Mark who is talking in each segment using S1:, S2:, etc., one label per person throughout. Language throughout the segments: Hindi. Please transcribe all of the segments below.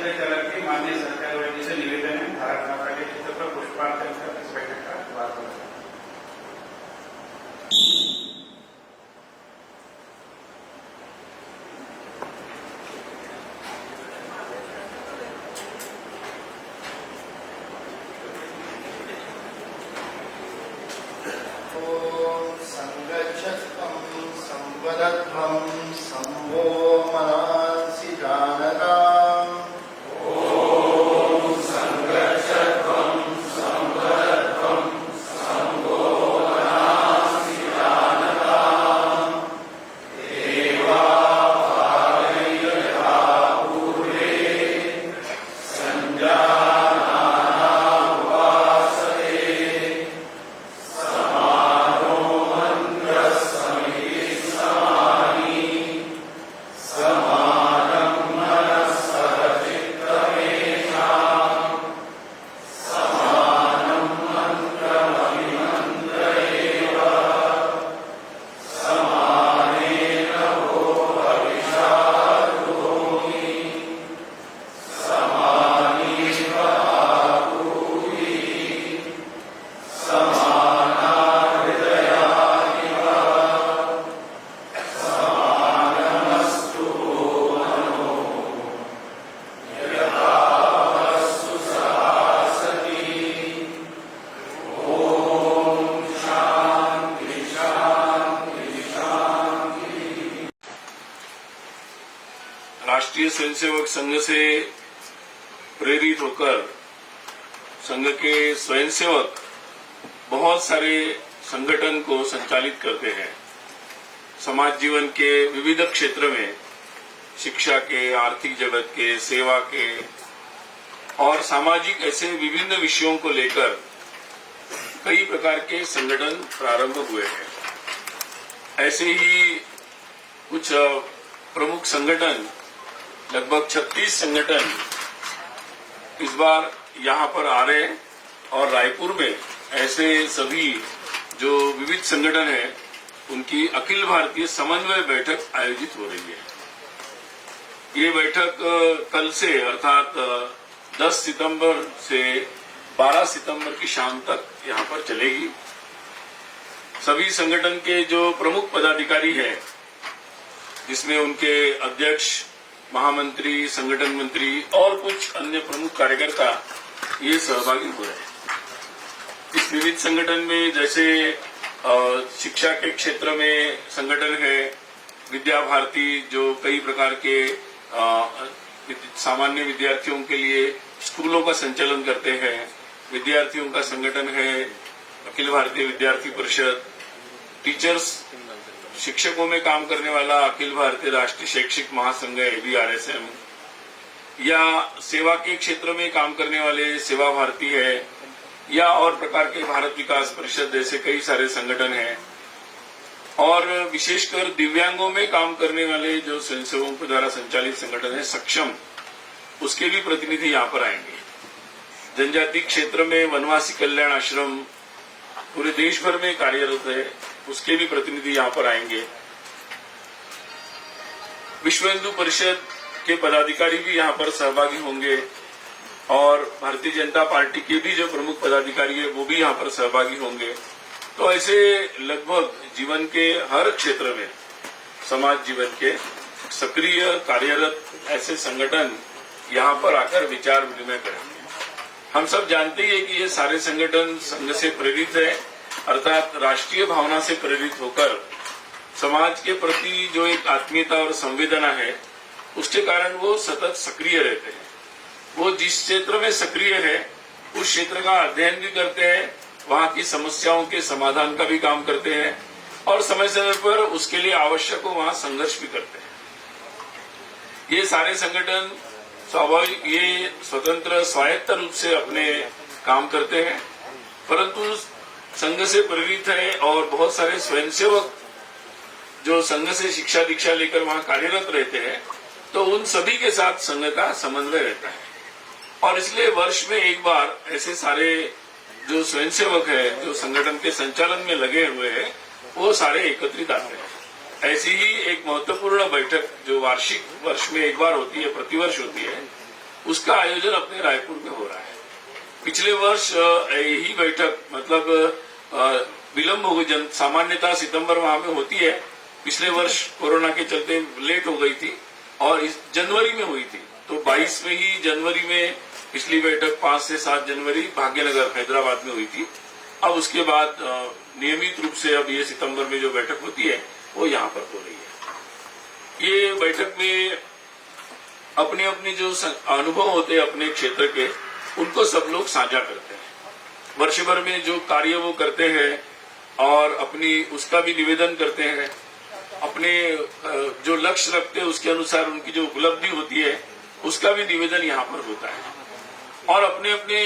S1: संजय तरफ की माननीय सरकार से निवेदन है भारत माता के चित्र पर पुष्पार्चन कर इस बैठक का शुरुआत होगा।
S2: संगच्छत्वं संवदध्वं संभो मनांसि जानताम्।
S3: ओम संगच्छत्वं संवदध्वं संभो मनांसि जानताम्। देवा भावयन्ति यथा पूर्वे संजानाना उपासते।
S4: राष्ट्रीय स्वयंसेवक संघ से प्रेरित होकर संघ के स्वयंसेवक बहुत सारे संगठन को संचालित करते हैं। समाज जीवन के विविध क्षेत्र में शिक्षा के, आर्थिक जगत के, सेवा के और सामाजिक ऐसे विभिन्न विषयों को लेकर कई प्रकार के संगठन प्रारंभ हुए हैं। ऐसे ही कुछ प्रमुख संगठन, लगभग 36 संगठन इस बार यहाँ पर आ रहे हैं और रायपुर में ऐसे सभी जो विविध संगठन हैं उनकी अखिल भारतीय समन्वय बैठक आयोजित हो रही है। ये बैठक कल से अर्थात 10 सितंबर से 12 सितंबर की शाम तक यहाँ पर चलेगी। सभी संगठन के जो प्रमुख पदाधिकारी हैं, जिसमें उनके अध्यक्ष, महामंत्री, संगठन मंत्री और कुछ अन्य प्रमुख कार्यकर्ता ये सहभागी हुए हैं। इस विविध संगठन में जैसे शिक्षा के क्षेत्र में संगठन है विद्या भारती, जो कई प्रकार के सामान्य विद्यार्थियों के लिए स्कूलों का संचालन करते हैं। विद्यार्थियों का संगठन है अखिल भारतीय विद्यार्थी परिषद। टीचर्स, शिक्षकों में काम करने वाला अखिल भारतीय राष्ट्रीय शैक्षिक महासंघ ABRSM, या सेवा के क्षेत्र में काम करने वाले सेवा भारती है, या और प्रकार के भारत विकास परिषद जैसे कई सारे संगठन हैं। और विशेषकर दिव्यांगों में काम करने वाले जो स्वयंसेवकों के द्वारा संचालित संगठन है सक्षम, उसके भी प्रतिनिधि यहाँ पर आएंगे। जनजाति क्षेत्र में वनवासी कल्याण आश्रम पूरे देश भर में कार्यरत है, उसके भी प्रतिनिधि यहाँ पर आएंगे। विश्व हिंदू परिषद के पदाधिकारी भी यहाँ पर सहभागी होंगे और भारतीय जनता पार्टी के भी जो प्रमुख पदाधिकारी है वो भी यहाँ पर सहभागी होंगे। तो ऐसे लगभग जीवन के हर क्षेत्र में, समाज जीवन के सक्रिय कार्यरत ऐसे संगठन यहाँ पर आकर विचार विनिमय करेंगे। हम सब जानते ही है कि ये सारे संगठन संघ से प्रेरित है, अर्थात राष्ट्रीय भावना से प्रेरित होकर समाज के प्रति जो एक आत्मीयता और संवेदना है उसके कारण वो सतत सक्रिय रहते हैं। वो जिस क्षेत्र में सक्रिय है उस क्षेत्र का अध्ययन भी करते हैं, वहां की समस्याओं के समाधान का भी काम करते हैं और समय समय पर उसके लिए आवश्यक हो वहां संघर्ष भी करते हैं। ये सारे संगठन स्वाभाविक ये स्वतंत्र स्वायत्त रूप से अपने काम करते हैं, परंतु संघ से प्रेरित है और बहुत सारे स्वयंसेवक जो संघ से शिक्षा दीक्षा लेकर वहां कार्यरत रहते हैं, तो उन सभी के साथ संघ का समन्वय रहता है। और इसलिए वर्ष में एक बार ऐसे सारे जो स्वयंसेवक है जो संगठन के संचालन में लगे हुए हैं वो सारे एकत्रित आते हैं। ऐसी ही एक महत्वपूर्ण बैठक जो वार्षिक वर्ष में एक बार होती है, प्रतिवर्ष होती है, उसका आयोजन अपने रायपुर में हो रहा है। पिछले वर्ष यही बैठक मतलब विलंब हो गई, सामान्यतः सितंबर माह में होती है, पिछले वर्ष कोरोना के चलते लेट हो गई थी और इस जनवरी में हुई थी। तो 22 में ही जनवरी में पिछली बैठक 5 से 7 जनवरी भाग्यनगर हैदराबाद में हुई थी। अब उसके बाद नियमित रूप से अब ये सितंबर में जो बैठक होती है वो यहाँ पर हो रही है। ये बैठक में अपने अपने जो अनुभव होते हैं अपने क्षेत्र के, उनको सब लोग साझा करते हैं। वर्ष भर में जो कार्य वो करते हैं और अपनी उसका भी निवेदन करते हैं। अपने जो लक्ष्य रखते हैं उसके अनुसार उनकी जो उपलब्धि होती है उसका भी निवेदन यहाँ पर होता है। और अपने अपने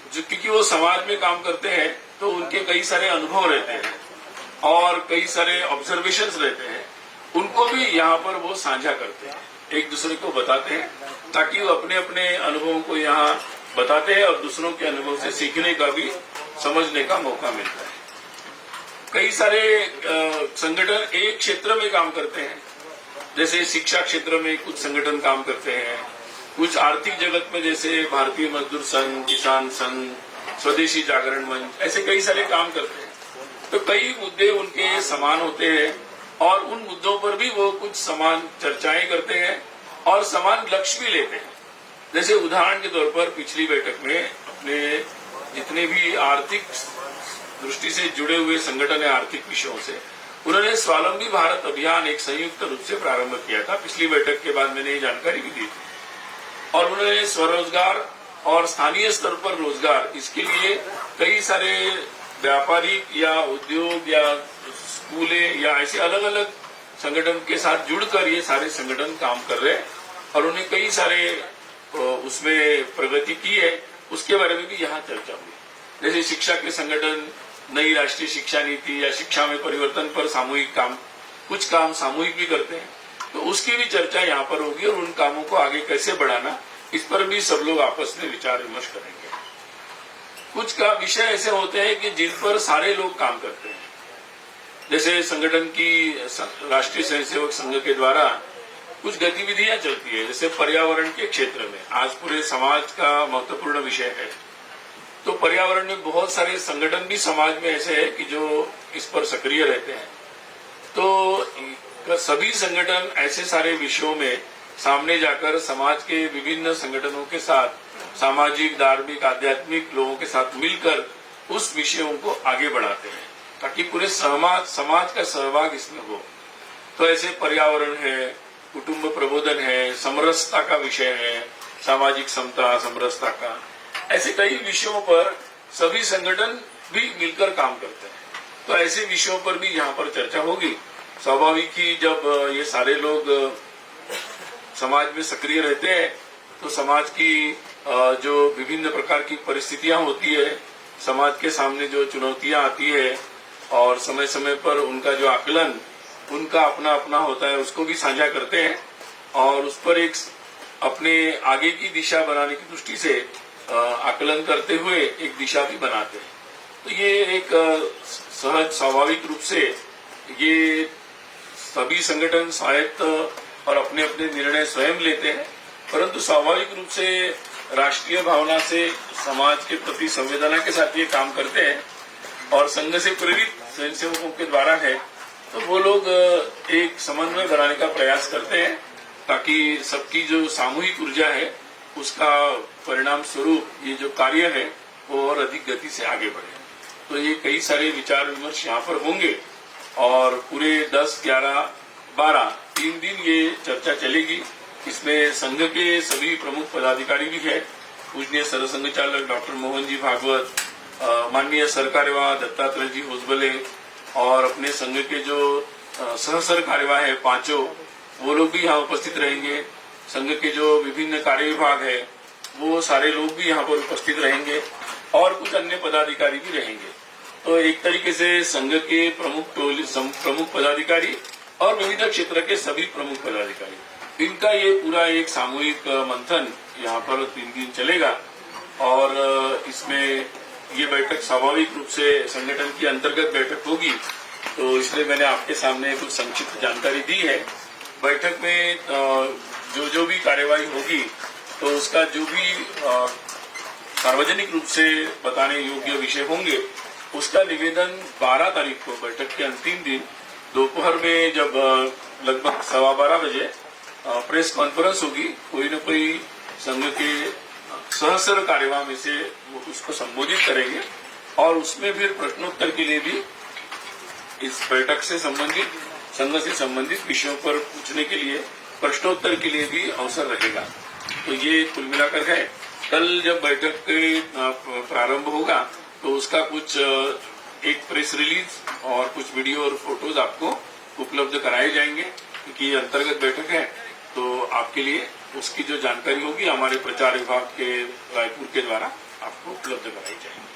S4: जो, क्योंकि वो समाज में काम करते हैं तो उनके कई सारे अनुभव रहते हैं और कई सारे ऑब्जर्वेशंस रहते हैं, उनको भी यहाँ पर वो साझा करते हैं, एक दूसरे को बताते हैं, ताकि वो अपने अपने अनुभवों को यहाँ बताते हैं और दूसरों के अनुभव से सीखने का भी, समझने का मौका मिलता है। कई सारे संगठन एक क्षेत्र में काम करते हैं, जैसे शिक्षा क्षेत्र में कुछ संगठन काम करते हैं, कुछ आर्थिक जगत में जैसे भारतीय मजदूर संघ, किसान संघ, स्वदेशी जागरण मंच, ऐसे कई सारे काम करते हैं। तो कई मुद्दे उनके समान होते हैं और उन मुद्दों पर भी वो कुछ समान चर्चाएं करते हैं और समान लक्ष्य भी लेते हैं। जैसे उदाहरण के तौर पर पिछली बैठक में अपने जितने भी आर्थिक दृष्टि से जुड़े हुए संगठन है आर्थिक विषयों से, उन्होंने स्वावलंबी भारत अभियान एक संयुक्त रूप से प्रारंभ किया था। पिछली बैठक के बाद मैंने ये जानकारी भी दी थी और उन्होंने स्वरोजगार और स्थानीय स्तर पर रोजगार, इसके लिए कई सारे व्यापारिक या उद्योग या स्कूले या ऐसे अलग अलग संगठन के साथ जुड़कर ये सारे संगठन काम कर रहे हैं और उन्हें कई सारे उसमें प्रगति की है, उसके बारे में भी यहाँ चर्चा हुई। जैसे शिक्षा के संगठन नई राष्ट्रीय शिक्षा नीति या शिक्षा में परिवर्तन पर सामूहिक काम, कुछ काम सामूहिक भी करते हैं, तो उसकी भी चर्चा यहाँ पर होगी और उन कामों को आगे कैसे बढ़ाना, इस पर भी सब लोग आपस में विचार विमर्श करेंगे। कुछ का विषय ऐसे होते हैं कि जिन पर सारे लोग काम करते हैं, जैसे संगठन की राष्ट्रीय स्वयंसेवक संघ के द्वारा कुछ गतिविधियां चलती है, जैसे पर्यावरण के क्षेत्र में आज पूरे समाज का महत्वपूर्ण विषय है। तो पर्यावरण में बहुत सारे संगठन भी समाज में ऐसे है कि जो इस पर सक्रिय रहते हैं। तो सभी संगठन ऐसे सारे विषयों में सामने जाकर समाज के विभिन्न संगठनों के साथ, सामाजिक, धार्मिक, आध्यात्मिक लोगों के साथ मिलकर उस विषयों को आगे बढ़ाते हैं ताकि पूरे समाज का सहभाग इसमें हो। तो ऐसे पर्यावरण है, कुटुंब प्रबोधन है, समरसता का विषय है, सामाजिक समता, समरसता का, ऐसे कई विषयों पर सभी संगठन भी मिलकर काम करते हैं। तो ऐसे विषयों पर भी यहाँ पर चर्चा होगी। स्वाभाविक ही जब ये सारे लोग समाज में सक्रिय रहते हैं तो समाज की जो विभिन्न प्रकार की परिस्थितियां होती है, समाज के सामने जो चुनौतियां आती है और समय समय पर उनका जो आकलन उनका अपना अपना होता है, उसको भी साझा करते हैं और उस पर एक अपने आगे की दिशा बनाने की दृष्टि से आकलन करते हुए एक दिशा भी बनाते हैं। तो ये एक सहज स्वाभाविक रूप से ये सभी संगठन स्वायत्त और अपने अपने निर्णय स्वयं लेते हैं, परंतु स्वाभाविक रूप से राष्ट्रीय भावना से समाज के प्रति संवेदना के साथ ये काम करते हैं और संघ से प्रेरित स्वयंसेवकों के द्वारा है तो वो लोग एक समन्वय बनाने का प्रयास करते हैं ताकि सबकी जो सामूहिक ऊर्जा है उसका परिणाम स्वरूप ये जो कार्य है वो और अधिक गति से आगे बढ़े। तो ये कई सारे विचार विमर्श यहाँ पर होंगे और पूरे 10, 11, 12 3 दिन ये चर्चा चलेगी। इसमें संघ के सभी प्रमुख पदाधिकारी भी है, पूजनीय सरसंघ चालक डॉक्टर मोहन जी भागवत, माननीय सरकार्यवाह दत्तात्रेय जी होसबले और अपने संघ के जो सह सरकार्यवाह है 5, वो लोग भी यहाँ उपस्थित रहेंगे। संघ के जो विभिन्न कार्य विभाग है वो सारे लोग भी यहाँ पर उपस्थित रहेंगे और कुछ अन्य पदाधिकारी भी रहेंगे। तो एक तरीके से संघ के प्रमुख पदाधिकारी और विविध क्षेत्र के सभी प्रमुख पदाधिकारी, इनका ये पूरा एक सामूहिक मंथन यहाँ पर 3 दिन चलेगा और इसमें ये बैठक स्वाभाविक रूप से संगठन की अंतर्गत बैठक होगी। तो इसलिए मैंने आपके सामने कुछ संक्षिप्त जानकारी दी है। बैठक में जो भी कार्यवाही होगी तो उसका जो भी सार्वजनिक रूप से बताने योग्य विषय होंगे उसका निवेदन 12 तारीख को बैठक के अंतिम दिन दोपहर में जब लगभग 12:15 बजे प्रेस कॉन्फ्रेंस होगी, कोई न कोई संघ के सहस्र कार्यवाह में से वो उसको संबोधित करेंगे और उसमें फिर प्रश्नोत्तर के लिए भी इस बैठक से संबंधित संघ से संबंधित विषयों पर पूछने के लिए प्रश्नोत्तर के लिए भी अवसर रहेगा। तो ये कुल मिलाकर है। कल जब बैठक प्रारंभ होगा तो उसका कुछ एक प्रेस रिलीज और कुछ वीडियो और फोटोज आपको उपलब्ध कराए जाएंगे, क्योंकि ये अंतर्गत बैठक है तो आपके लिए उसकी जो जानकारी होगी हमारे प्रचार विभाग के रायपुर के द्वारा आपको उपलब्ध कराई जाएगी।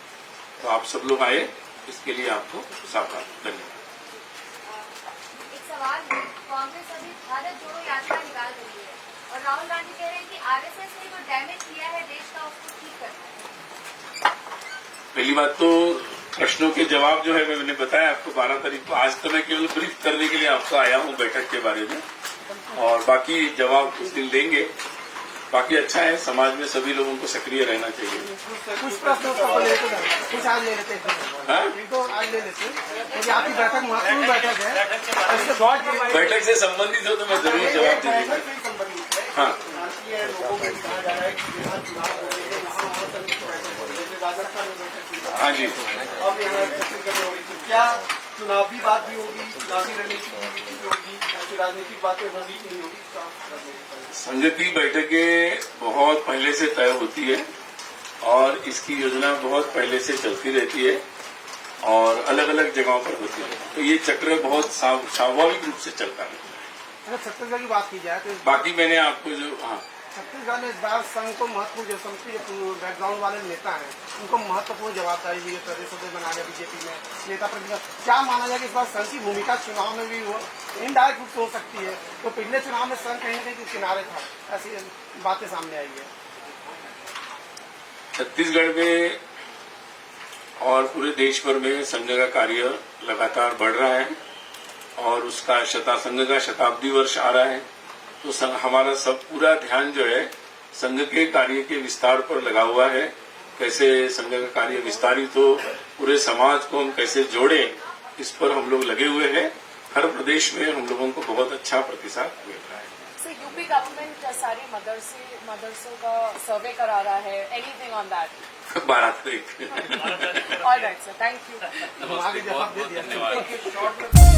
S4: तो आप सब लोग आए, इसके लिए आपको सावधान। धन्यवाद।
S5: एक सवाल है, कांग्रेस अभी भारत जोड़ो यात्रा निकाल रही है और राहुल गांधी कह रहे हैं कि आरएसएस ने जो डैमेज किया है देश का उसको ठीक करना है।
S4: पहली बात तो प्रश्नों के जवाब जो है मैंने बताया आपको 12 तारीख को। आज तो मैं केवल ब्रीफ करने के लिए आपको आया हूँ बैठक के बारे में, और बाकी जवाब उस दिन देंगे। बाकी अच्छा है, समाज में सभी लोगों को सक्रिय रहना चाहिए।
S3: कुछ प्रश्नों को कुछ आज ले लेते हैं, इनको आज ले लेते हैं, क्योंकि आपकी बैठक महत्वपूर्ण बैठक है।
S4: बैठक से संबंधित हो तो मैं जरूर जवाब दे दूंगा। हाँ, हाँ जी।
S3: अब यहाँ छत्तीसगढ़ में होगी, तो क्या चुनावी बात भी होगी, चुनावी रणनीति भी होगी, ऐसी राजनीतिक बातें नजदीक नहीं होगी?
S4: संघ की बैठकें बहुत पहले से तय होती है और इसकी योजना बहुत पहले से चलती रहती है और अलग अलग जगहों पर होती है, तो ये चक्र बहुत स्वाभाविक रूप से चलता है।
S3: अगर छत्तीसगढ़ की बात की जाए तो
S4: बाकी मैंने आपको जो
S3: छत्तीसगढ़ में इस बार संघ को महत्वपूर्ण जो समझती जो बैकग्राउंड वाले नेता हैं उनको महत्वपूर्ण जवाबदारी दी है प्रदेश अध्यक्ष बनाने बीजेपी में नेता प्रतिपक्ष। क्या माना जाए कि इस बार संघ की भूमिका चुनाव में भी वो इनडायरेक्ट रूप से हो सकती है? तो पिछले चुनाव में संघ कहीं न कहीं किनारे था, ऐसी बातें सामने आई है।
S4: छत्तीसगढ़ में और पूरे देश भर में संघ का कार्य लगातार बढ़ रहा है और उसका संघ का शताब्दी वर्ष आ रहा है, तो हमारा सब पूरा ध्यान जो है संघ के कार्य के विस्तार पर लगा हुआ है। कैसे संघ का कार्य विस्तारित हो, पूरे समाज को हम कैसे जोड़े, इस पर हम लोग लगे हुए हैं। हर प्रदेश में हम लोगों को बहुत अच्छा प्रतिसाद मिल रहा है।
S6: सर, यूपी गवर्नमेंट सारी मदरसों का सर्वे करा रहा है, एनीथिंग ऑन दैट?
S4: 12 तारीख।
S6: Alright sir, thank you.
S3: आगे जवाब दे दिया।